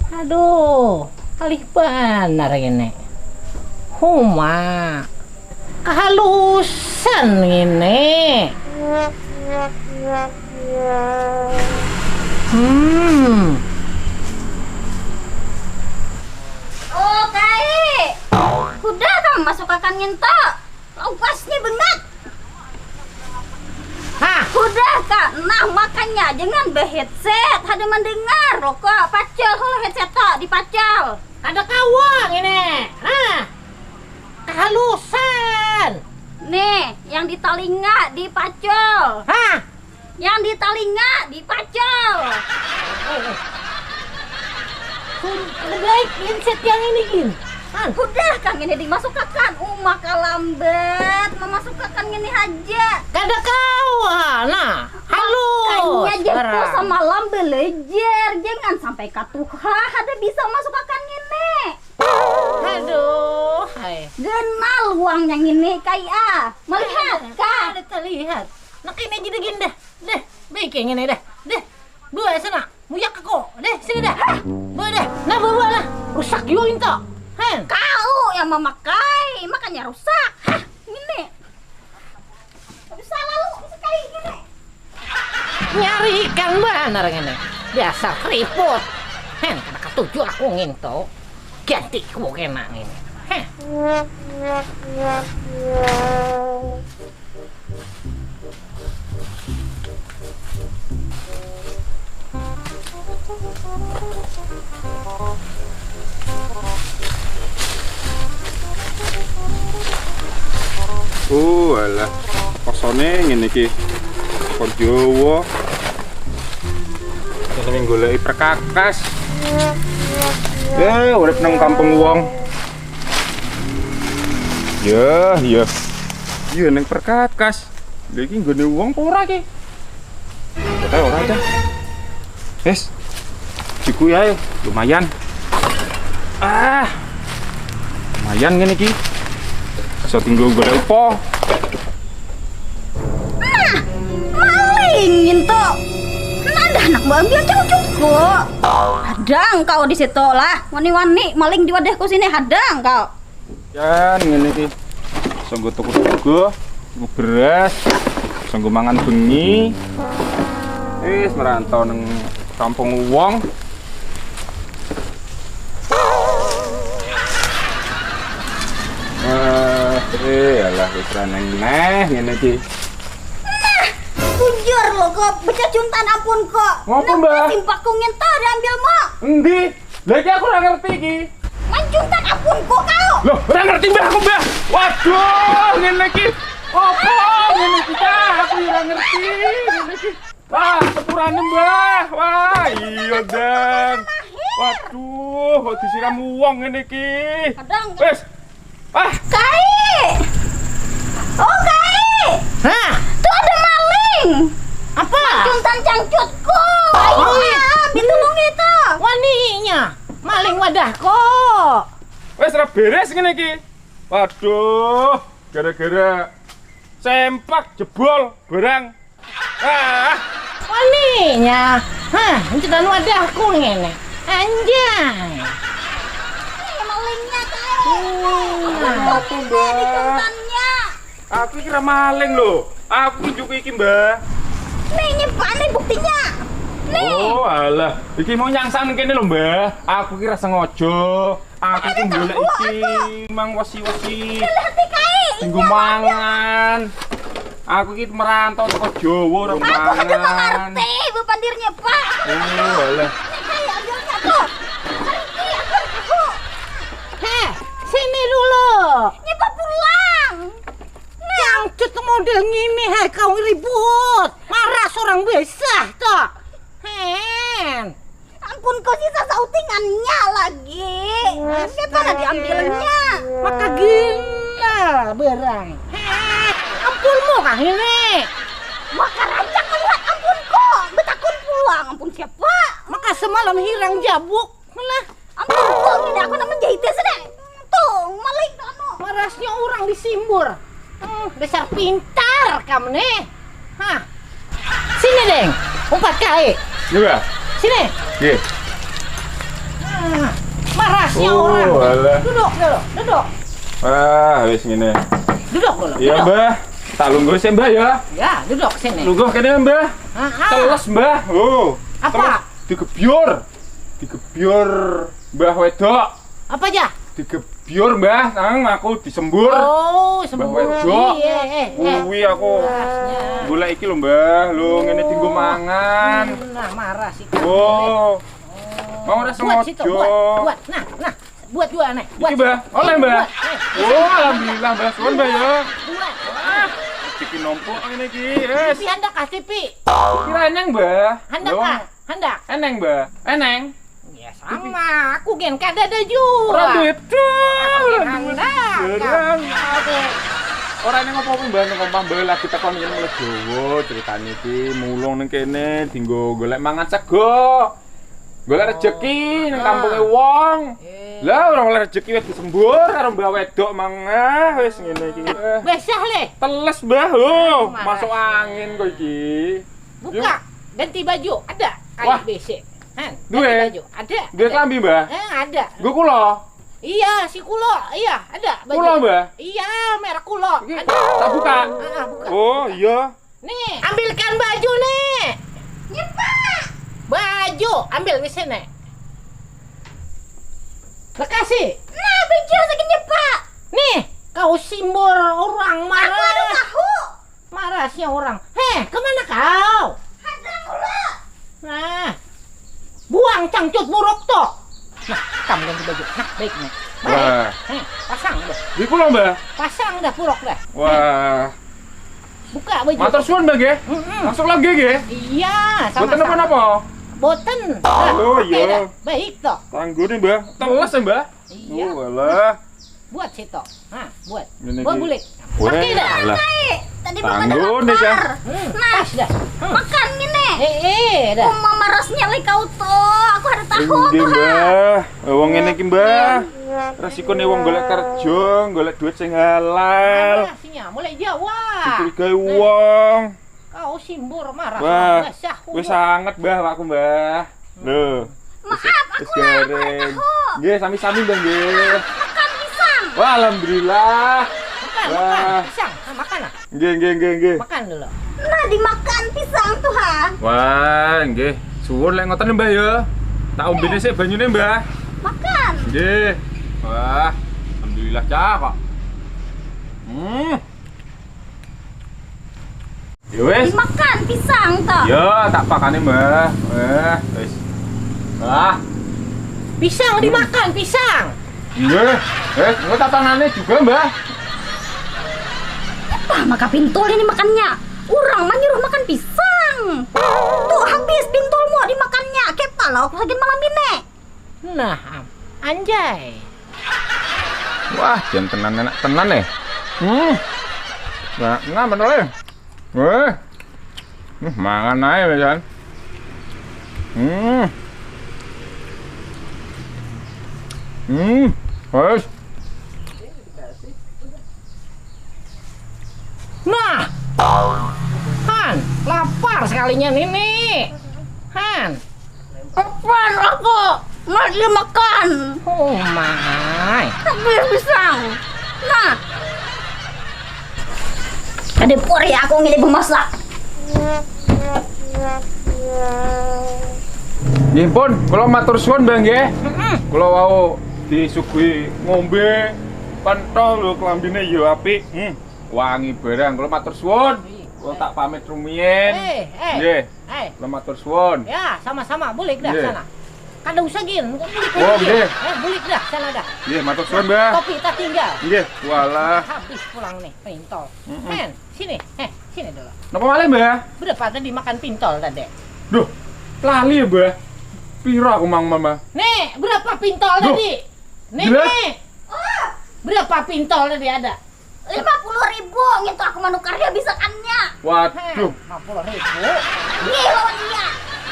Aduh, alih benar ini. Huma, kehalusan ini. Hmm. Oh, Kai. Udah kamu masuk akan ngentok. Laupasnya bengat. Hah? Udah kak, nah makanya jangan be-headset. Ada mendengar loh kak. Pacel, kalau headset tak dipacel. Ada kawang ini. Hah? Kehalusan. Nih, yang di telinga dipacel. Hah? Yang di telinga dipacel. Lebih baik inset yang ini gin. Udah kang ini dimasukkan. Maka lambat memasukkan ini aja. Kada kawan. Nah, halus. Makanya jatuh sama lambe lejer. Jangan sampai katuha ada bisa masukkan ini. Aduh, hai. Genal uang yang ini kayak melihat kak. Ada terlihat. Nak ini jadi gini dah. Deh, bikin ini dah. Deh, dua sana. Muyak aku. Deh, sini dah. Bawa dah. Nah, bawa lah. Rusak juga itu. Hen. Kau yang memakai, makanya rusak. Hah, ini. Bisa lalu sekali gini. Nyari ikan benar ini. Biasa keriput. Hen, kada ketujuh aku nginto. Ganti aku kena ini. Hen. Oh alah, kosone ngene iki. Kon Jawa. Ini goleki perkakas. Urip nang kampung wong. Ya, iya. Iya nang perkakas. Lha iki nggone wong apa ora iki? Kata ora aja. Wes. Ciku ya, lumayan. Lumayan ngene iki. So tinggal golek apa? Maling itu. Ada anak babi aja cukup. Hadang kau di situ lah. Wani-wani maling di wadahku sini hadang kau. Jan ngene iki. Sanggo tuku-tuku, tuku beras, sanggo mangan bengi. Wis merantau nang kampung wong. Alah wis neh ngene iki. Bujur lo kok, becah juntan ampun kok. Ngopo, Mbak? Timpaku ngentah diambil mo. Endi? Lah iki aku ora ngerti iki. Man juntan ampun kok kau. Loh, ora ngerti Mbah aku, Mbah. Waduh, ngene iki. Opo ngene iki ta? Aku ora ngerti. Ngene iki. Wah, sepurane Mbah. Wah, iya, Dang. Waduh, kok disiram wong ngene iki. Hadang. Wes. Kai. Oh, Kai. Hah? Tuh ada maling. Apa? Juntan cangcutku. Ayo, ditolong itu. Waninya. Maling wadahku. Wes ora beres ngene iki. Waduh, gara-gara sempak jebol barang. Waninya. Hah, itu dan wadahku ngene. Anjay. Malingnya Kai. Apa, Mbak? Di juntannya. Aku kira maling lho. Aku njuk iki, Mbah. Nih, nih buktinya. Nih. Oh, alah. Iki mau nyangsan kene lho, Mbah. Aku kira sengaja. Aku ku golek iki mang wesi-wesi. Hati Kai. Tunggu mangan. Aku iki merantau teko Jawa ora Aku ada mangan. mengerti, Bu Pandirnya, Pak. Oh, alah. Kai ambilnya tuh. Aku. Heh, sini dulu. Nyepa pulang. Cangcut model ngini, hai kau ribut. Marah seorang biasa, toh. Hen. Ampun kau sisa sautingannya lagi. Siapa diambilnya? Maka gila berang. Heh, ampunmu kah ini? Maka rancak melihat ampun kok. Betakun pulang. Ampun siapa? Maka semalam hirang jabuk. Malah Ampun kok. Tidak aku nak menjahitnya sedang. Tuh, maling kanu. marasnya orang disimbur. Dasar pintar kamu nih. Hah. Sini, Deng. 4 kali. Iya, Mbah. Sini. Nggih. Nah, marahnya orang. Alah. Duduk dulu, duduk. Wis ngene. Duduk dulu. Iya, duduk. Mbah. Tak lungguh sih, Mbah ya. Ya, duduk sini. Lungguh kene, Mbah. Teles, Mbah. Oh. Apa? Digebyur. Digebyur Mbah wedok. Apa aja? Digebyur, Mbah. Nang aku disembur. Oh, Mbah sembuh. wedok. Iya. Kuwi aku Marahnya. golek iki lho, Mbah. Lho ngene dienggo mangan. Nah, marah sih. Oh. Mau ora Buat situ, sengaja. buat. Nah. Buat juga nih. Iki, Mbah. Oleh, Mbah. Buat. Oh, alhamdulillah, Mbah. Suwun, Mbah ya. Buat. Iki nompok ngene iki. Wes. Tapi hendak kasih pi. Kira eneng, Mbah. Hendak Lho, kan? Hendak. Eneng, Mbah. Eneng. Ya sama, aku gen kada ada juga. Ora duit. Hendak. Jarang aku. Ora ning apa-apa, Mbah, ning ompah Mbah lagi tekon ngene mulai Jawa ceritane iki mulung ning kene dienggo golek mangan sego. Golek rejeki ning kampunge wong. Lah ora oleh rejeki wis disembur karo Mbah wedok mangah wis ngene iki. Besah le. Teles, Mbah. Oh, Marah. masuk angin kok iki. Buka. Ganti baju. Ada. Wah. Kayak BC. Han, Duwe? ganti baju. Ada. Duwe ada. klambi, Mbah? Ada. Nggo kula. Iya, si kulo. Iya, ada baju. Kula, Mbah? Iya, merek kulo. Iki Ada. tak buka. Buka. Oh, iya. Nih, ambilkan baju nih. Nyepak. Baju, ambil di sini. Makasih. Nah, baju lagi nyepak. Nih, kau simbol orang marah. Aku ada tahu. Marahnya orang. Heh, kemana kau? Hadang dulu. Nah, buang cangcut buruk toh. Nah, kamu ganti baju. Nah, baik nih. Baik. Wah. Pasang dah. Di kula, Mbah. Pasang dah buruk dah. Wah. Buka baju. Matur suwun, Mbah nggih. Masuk lagi nggih. Iya, sama. Boten napa-napa. Boten. Oh, oke iya. dah. Baik toh. Tangguh nih, Mbah. Teles ya, Mbah. Iya. Oh, alah. Buat situ. Nah, buat. Ini Buat ki- bulik. Weh, Pakai dah. alah. Tadi belum ada Tangguh nih, Kak. lapar. Nah, Pas dah. makan gini. Dah. Mama marasnya lagi kau tuh. Aku ada tahu Nggih, tuh. Mbah. Wong ngene iki, Mbah. Resikone wong golek kerja, golek duit sing halal. Marahnya mulai Jawa. Dicurigai wong. Kau simbur marah. Wah, Basah. wis sanget, Mbah, aku, Mbah. Lho. Maaf, Wis aku lapar. garing. Nggih, sami-sami, Mbah, nggih. Makan pisang. Wah, alhamdulillah. Makan, Wah. makan. Pisang. Nah, makan lah. Nggih. Makan dulu. Nah, dimakan pisang tuh, ha. Wah, nggih. Suwun lek ngoten, Mbah ya. Tak ombene sik banyune, Mbah. Makan. Nggih. Wah, alhamdulillah cah kok. Ya wis. Dimakan pisang tuh. Ya, tak pakane, Mbah. Wis. Wah, Pisang dimakan, pisang. nggih. Engko tatanane juga, Mbah. Ah, maka pintul ini makannya. Orang menyuruh makan pisang. Tuh habis pintulmu dimakannya. Kepa lo lagi malam ini. Nah, anjay. Wah, jan tenan enak tenan nih. Nah, bener le. Weh. Mangan ae wis kan. Wes. Nah, Han, lapar sekalinya ini. Han, Apaan aku? Lagi makan. oh my. Habis pisang. Nah. Ada pori aku ngini pemasak. Nggih pun, kula matur suwun Mbah nggih. Kula wau disuguhi ngombe pentol lho klambine ya apik. Wangi barang, kula matur suwun. Kula tak pamit rumiyin. Nggih. Kula matur suwun. Ya, sama-sama. Bulik dah Nggih. sana. Kada usah gin, bulik Oh, lagi. nggih. Bulik dah sana dah. Nggih, matur suwun Mbah. Kopi tak tinggal. Nggih, walah. Habis pulang nih, pintol. Men, sini. Sini dulu. Napa malih Mbah? Berapa tadi makan pintol tadi? Duh, lali ya Mbah. Piro aku mang mama? Nih, berapa pintol Duh, tadi? Nih, gila. nih. Berapa pintol tadi ada? 50.000 gitu aku menukar dia bisa kannya. Waduh, 50.000. Nih lawan dia.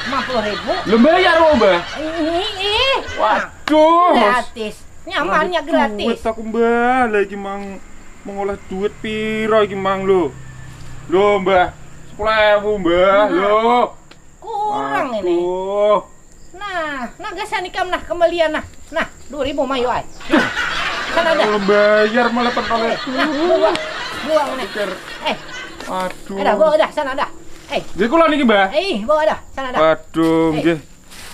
50.000. lu bayar lo Mbah? Waduh. Gratis. Nyamannya gratis. Duit aku Mbah, lagi mang mengolah duit piro iki mang lo? Lo Mbah, 10.000 Mbah, lo. Kurang ini. Aduh. Nah gasan ikam nah kembalian nah. Nah, 2.000 mayo ay. Sana dah. Kalau bayar malah pentol itu. Buang nih. Aduh. Ada bawa dah sana dah. Nggih kula niki, Mbah. Bawa dah sana dah. Waduh, nggih.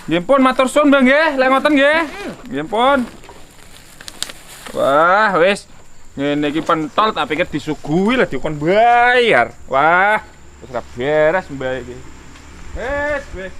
Nggih pun matur suwun, Mbah nggih. Lek ngoten nggih. Nggih pun. Wah, wis. Ngene iki pentol tak pikir disuguhi lah dikon bayar. Wah, wis ra beres Mbah iki. Wis.